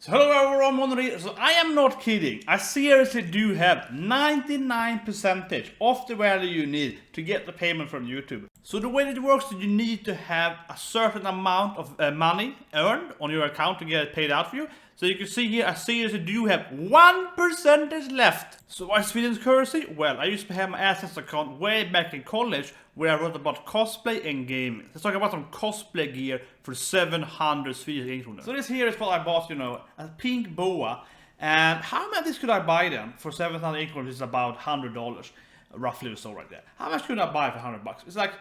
So hello everyone, so I am not kidding. I seriously do have 99% of the value you need to get the payment from YouTube. So the way that it works is you need to have a certain amount of money earned on your account to get it paid out for you. So you can see here, I seriously do have 1% left. So why Sweden's currency? Well, I used to have my assets account way back in college where I wrote about cosplay and gaming. Let's talk about some cosplay gear for 700 Swedish kronor. So this here is what I bought, a pink boa. And how much this could I buy then for 700 kronor? Is about $100, roughly or so right there. How much could I buy for $100? It's like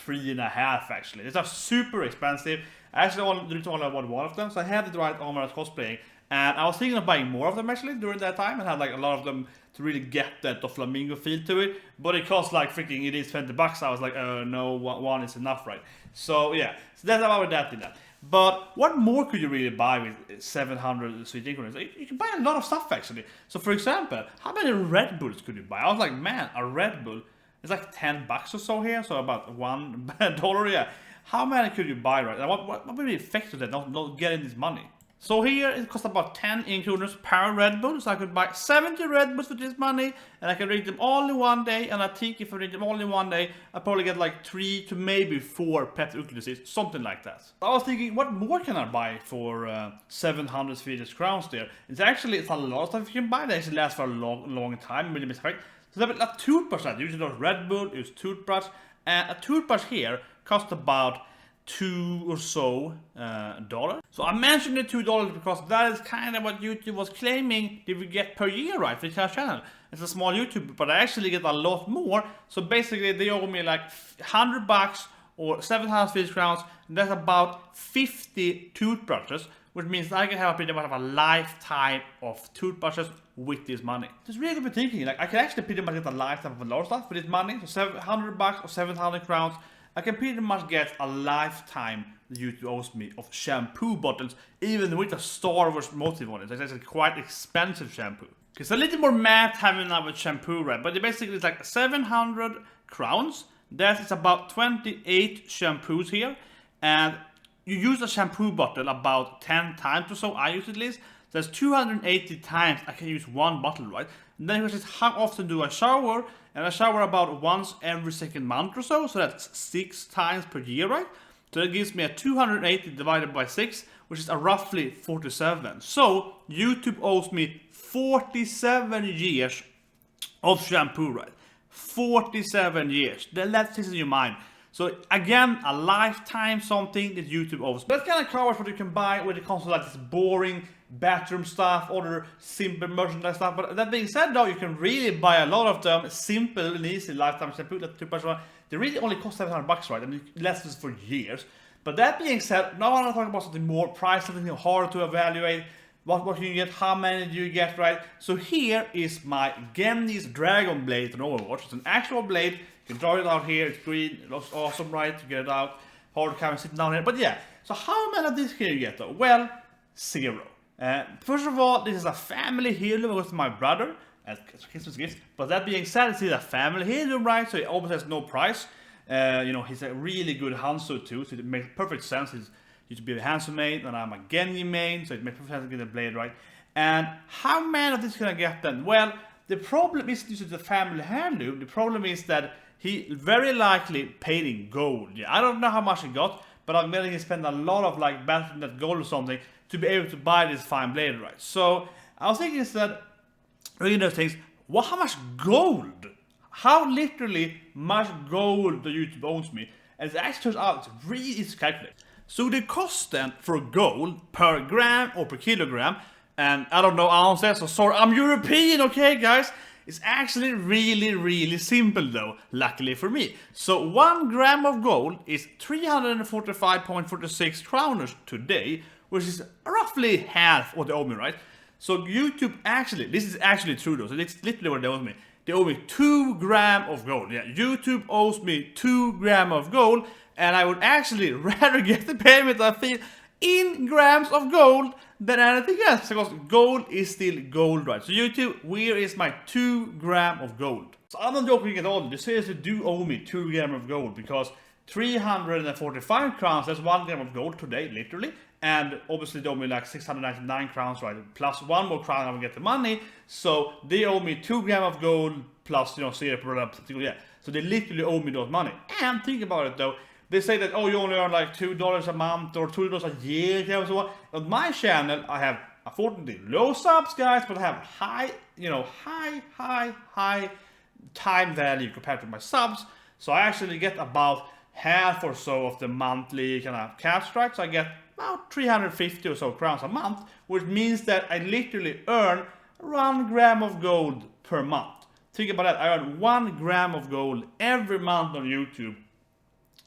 3.5 actually. It's not super expensive. I actually only bought one of them, so I had the right armor at cosplaying. And I was thinking of buying more of them actually during that time and had like a lot of them to really get that Doflamingo feel to it. But it cost like freaking, it is $20. I was like, oh no, one is enough, right? So yeah, so that's about that in that. But what more could you really buy with 700 Swedish kronor? You can buy a lot of stuff actually. So for example, how many Redbulls could you buy? I was like, man, a Red Bull is like $10 or so here, so about $1, yeah. How many could you buy right now? What would be the effect of that, not getting this money? So here it costs about 10 kronor per Red Bull, so I could buy 70 Red Bulls with this money, and I can drink them all in one day, and I think if I drink them all in one day, I probably get like 3 to maybe 4 pet ukuleleles, something like that. I was thinking, what more can I buy for 700 Swedish crowns there? It's a lot of stuff you can buy that actually lasts for a long time, really misspec. So there's a toothbrush that usually does Red Bull, use toothbrush, and a toothbrush here costs about $2 or so dollars. So I mentioned the $2 because that is kind of what YouTube was claiming they would get per year, right, for the channel. It's a small YouTube, but I actually get a lot more. So basically they owe me like $100 or 700 Swedish crowns. That's about 50 toothbrushes, which means I can have pretty much of a lifetime of toothbrushes with this money. It's really good for thinking. Like I can actually pretty much get a lifetime of a lot of stuff for this money. So $700 or 700 crowns. I can pretty much get a lifetime that YouTube owes me of shampoo bottles, even with a Star Wars motive on it. It's actually quite expensive shampoo. Okay, so a little more math having now with shampoo, right? But basically it's like 700 crowns. That is about 28 shampoos here. And you use a shampoo bottle about 10 times or so, I use it at least. So that's 280 times I can use one bottle, right? And then you just how often do I shower? And I shower about once every second month or so. So that's 6 times per year, right? So that gives me a 280 divided by 6, which is a roughly 47. So YouTube owes me 47 years of shampoo, right? 47 years. Let's this in your mind. So again, a lifetime something that YouTube owes. That kind of covers what you can buy when it comes to like this boring bathroom stuff, other simple merchandise stuff. But that being said though, you can really buy a lot of them simple and easy lifetime shampoo. They really only cost $700, right? I mean, it lasts for years. But that being said, now I want to talk about something more price, something harder to evaluate. What can you get? How many do you get, right? So here is my Genji Dragon Blade on Overwatch. It's an actual blade. You can draw it out here. It's green. It looks awesome, right? To get it out. Hard to kind of sit down here. But yeah. So how many of these can you get though? Well, 0. First of all, this is a family heirloom with my brother as Christmas gift. But that being said, it's a family heirloom, right? So it almost has no price. He's a really good Hanzo too, so it makes perfect sense. He's used to be a Hanzo main, and I'm a Genji main, so it makes perfect sense to get a blade, right? And how many of this can I get then? Well, the problem is due to the family heirloom. The problem is that he very likely paid in gold. Yeah, I don't know how much he got, but I'm willing to spend a lot of like battling that gold or something to be able to buy this fine blade, right? So I was thinking instead, reading those things, how much gold? How literally much gold the YouTube owes me? And it actually turns out it's really easy to calculate. So the cost then for gold per gram or per kilogram, and I don't know ounces, so sorry, I'm European, okay guys? It's actually really simple though, luckily for me. So 1 gram of gold is 345.46 kronor today, which is roughly half what they owe me, right? So YouTube actually, this is actually true though, so it's literally what they owe me. They owe me 2 grams of gold. Yeah, YouTube owes me 2 grams of gold, and I would actually rather get the payment I feel in grams of gold than anything else, because gold is still gold, right? So YouTube, where is my 2 grams of gold? So I'm not joking at all. They seriously do owe me 2 grams of gold, because 345 crowns, that's 1 gram of gold today, literally. and obviously they owe me like 699 crowns, right? Plus 1 more crown I will get the money. So they owe me 2 grams of gold plus, you know, 0%. Yeah. So they literally owe me those money. And think about it though. They say that, oh, you only earn like $2 a month or $2 a year or so on. On my channel, I have unfortunately low subs, guys, but I have high, you know, high time value compared to my subs. So I actually get about half or so of the monthly kind of cash strike. So I get about 350 or so crowns a month, which means that I literally earn 1 gram of gold per month. Think about that. I earn 1 gram of gold every month on YouTube.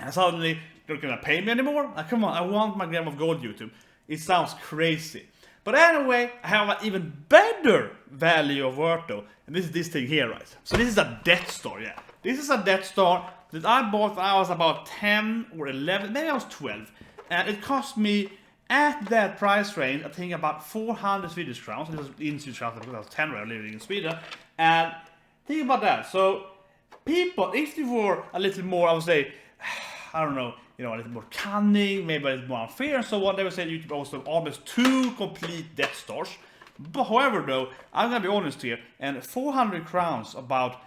And suddenly they're gonna pay me anymore? Like, come on, I want my gram of gold, YouTube. It sounds crazy. But anyway, I have an even better value of worth though. And this is this thing here, right? So this is a Death Star, yeah. This is a Death Star that I bought when I was about 10 or 11, maybe I was 12. And it cost me, at that price range, I think about 400 Swedish crowns. This was in Swedish crowns because I was 10 when I was living in Sweden. And think about that. So people, if they were a little more, I would say, I don't know, you know, a little more cunning, maybe a little more unfair and so on, they would say YouTube also almost 2 complete Death Stars. But however though, I'm gonna be honest here, and 400 crowns about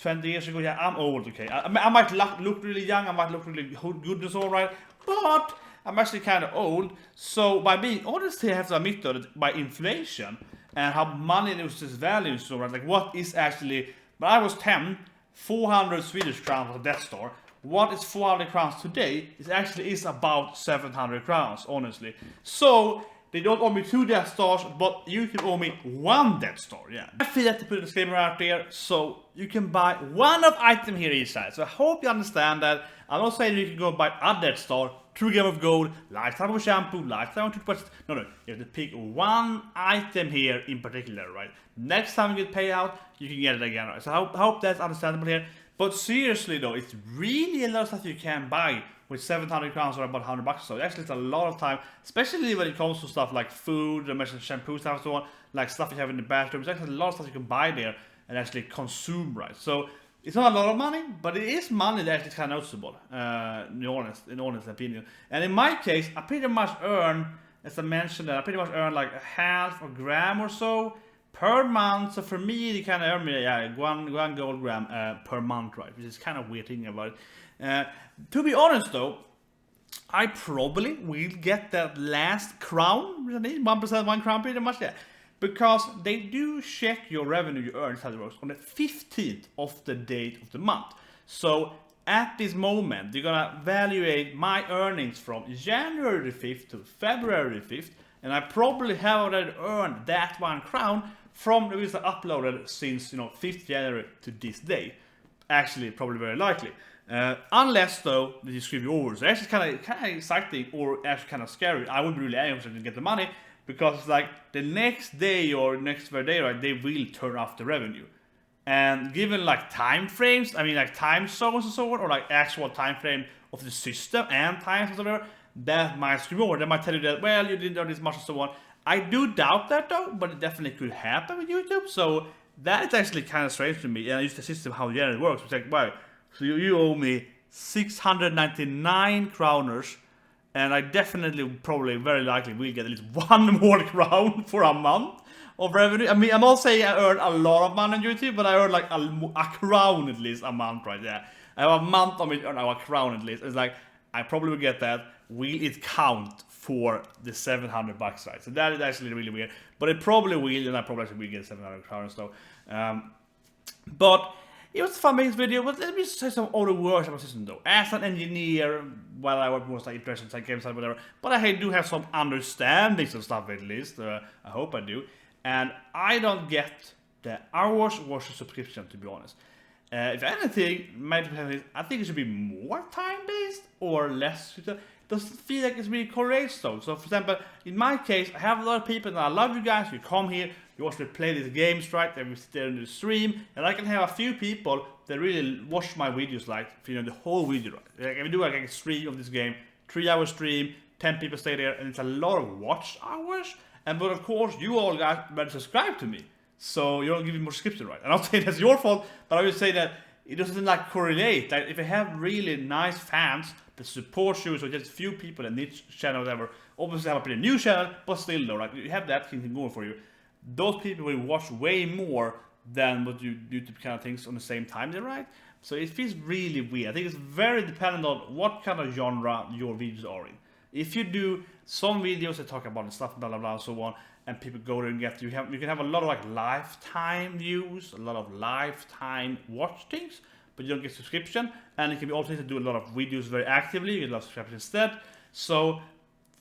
20 years ago, yeah, I'm old, okay. I might look really young, I might look really good and so, right? But I'm actually kind of old. So by being honest here, I have to admit though, that by inflation and how money loses value and so, right? Like what is actually, when I was 10, 400 Swedish crowns was a Death Star. What is 400 crowns today is actually about 700 crowns, honestly. So they don't owe me 2 Death Stars, but YouTube owe me 1 Death Star, yeah. I feel like to put a disclaimer out there, so you can buy 1 of item here each side. So I hope you understand that. I'm not saying you can go buy a Death Star, 2 grams of gold, lifetime of shampoo, lifetime of toothpaste. No, you have to pick 1 item here in particular, right? Next time you get payout, you can get it again, right? So I hope that's understandable here. But seriously though, it's really a lot of stuff you can buy with 700 crowns or about 100 bucks. So actually it's a lot of time, especially when it comes to stuff like food, shampoo stuff and so on, like stuff you have in the bathroom. There's actually a lot of stuff you can buy there and actually consume, right? So it's not a lot of money, but it is money that actually is kind of noticeable, in honest opinion. And in my case, I pretty much earn, as I mentioned, I pretty much earn like a half a gram or so per month. So for me, they kind of earn me, yeah, one gold gram per month, right? Which is kind of weird thinking about it. To be honest though, I probably will get that last crown, 1%, 1 crown pretty much, yeah. Because they do check your revenue you earn, how it works, on the 15th of the date of the month. So at this moment, they're gonna evaluate my earnings from January the 5th to February the 5th. And I probably have already earned that 1 crown from the videos I uploaded since, you know, 5th January to this day. Actually, probably very likely. Unless though they screw you over. So actually kind of exciting or actually kind of scary. I wouldn't really anxious to get the money because it's like the next day or next very day, right? They will turn off the revenue. And given like time frames, I mean like time zones and so on, or like actual time frame of the system and times and so on, that might screw you over. They might tell you that, well, you didn't earn this much and so on. I do doubt that though, but it definitely could happen with YouTube. So that is actually kind of strange to me. And I use the system how it works. It's like, wow, so you owe me 699 krowners, and I definitely, probably, very likely will get at least 1 more crown for a month of revenue. I mean, I'm not saying I earn a lot of money on YouTube, but I earn like a crown at least a month, right? Yeah, I have a month on me to earn a crown at least. It's like, I probably will get that. Will it count for the 700 bucks, right? So that is actually really weird, but it probably will, and I probably actually will get 700 crowns though. But it was a fun making video, but let me say some other words about system though. As an engineer, while I work mostly interested in games and whatever, but I do have some understandings of stuff at least. I hope I do. And I don't get the hours versus subscription, to be honest. If anything, I think it should be more time-based or less. It doesn't feel like it's really correct though. So for example, in my case, I have a lot of people and I love you guys. You come here, you watch me play these games, right? They will sit there in the stream, and I can have a few people that really watch my videos, like, you know, the whole video, right? Like, if we do like a stream of this game, 3-hour stream, 10 people stay there, and it's a lot of watch hours. And but of course, you all guys better subscribe to me, so you don't give me more subscription, right? I'm not saying that's your fault, but I would say that it doesn't like correlate. Like if you have really nice fans that support you, so just few people in each channel, whatever, obviously have a pretty new channel, but still though, like you have that thing going for you. Those people will watch way more than what you YouTube kind of things on the same time, right? So it feels really weird. I think it's very dependent on what kind of genre your videos are in. If you do some videos that talk about the stuff, blah blah blah, and so on, and people go there and get you can have a lot of like lifetime views, a lot of lifetime watch things, but you don't get subscription, and it can be also to do a lot of videos very actively, you get a lot of subscriptions instead. So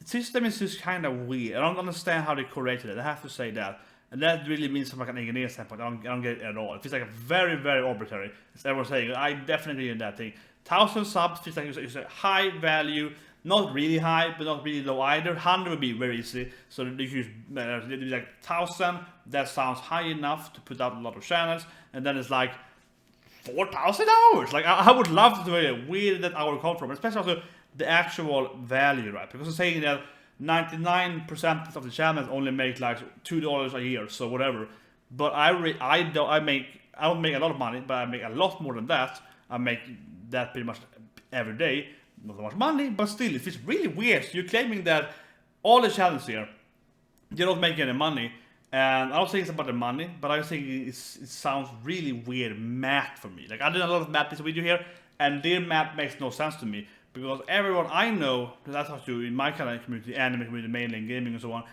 the system is just kind of weird. I don't understand how they correlated it. I have to say that. And that really means from like an engineer standpoint, I don't get it at all. It feels like a very, very arbitrary. As everyone's saying, I definitely in that thing. 1,000 subs feels like it's a high value, not really high, but not really low either. 100 would be very easy. So they use like 1,000. That sounds high enough to put out a lot of channels. And then it's like 4,000 hours. Like I would love to know where that hour come from, especially also the actual value, right? Because I'm saying that 99% of the channels only make like $2 a year, so whatever. But I don't make a lot of money, but I make a lot more than that. I make that pretty much every day. Not that much money, but still, it feels really weird. So you're claiming that all the channels here, you're not making any money. And I don't think it's about the money, but I think it sounds really weird math for me. Like I did a lot of math this video here, and their math makes no sense to me. Because everyone I know that I talk to in my kind of community, anime community, mainly in gaming and so on,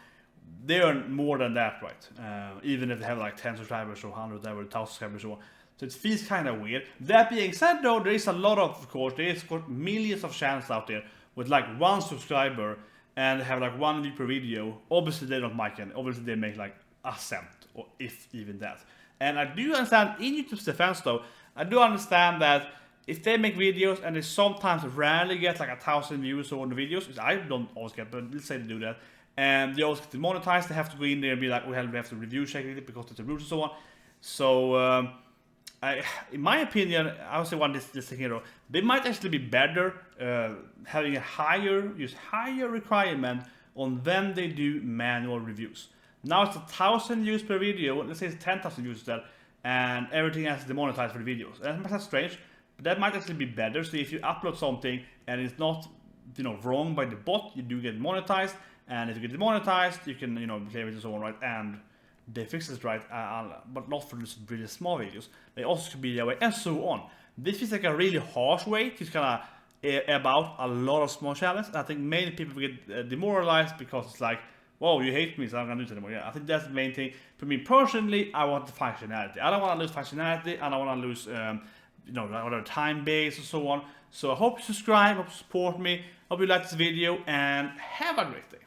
they earn more than that, right? Even if they have like 10 subscribers or 100, whatever, 1,000 subscribers or so on. So it feels kind of weird. That being said though, there is a lot of course, there is millions of channels out there with like 1 subscriber and they have like 1 view per video. Obviously they don't make any, obviously they make like a cent, or if even that. And I do understand, in YouTube's defense though, I do understand that if they make videos and they sometimes rarely get like 1,000 views on the videos, which I don't always get, but let's say they do that, and they always get demonetized, they have to go in there and be like, we have to review check it because it's a rules and so on. So in my opinion, I would say this thing here, they might actually be better having a higher requirement on when they do manual reviews. Now it's 1,000 views per video, let's say it's 10,000 views instead, and everything has demonetized for the videos. And that's strange. But that might actually be better. So if you upload something and it's not, wrong by the bot, you do get monetized. And if you get demonetized, you can, play it and so on, right? And they fix it right, but not for this really small videos. They also could be that way, and so on. This is like a really harsh way to kind of about a lot of small channels. I think many people get demoralized because it's like, whoa, you hate me, so I'm not gonna do it anymore. Yeah, I think that's the main thing. For me personally, I want the functionality. I don't want to lose functionality. I don't want to lose whatever time base and so on. So I hope you subscribe, hope you support me, hope you like this video, and have a great day.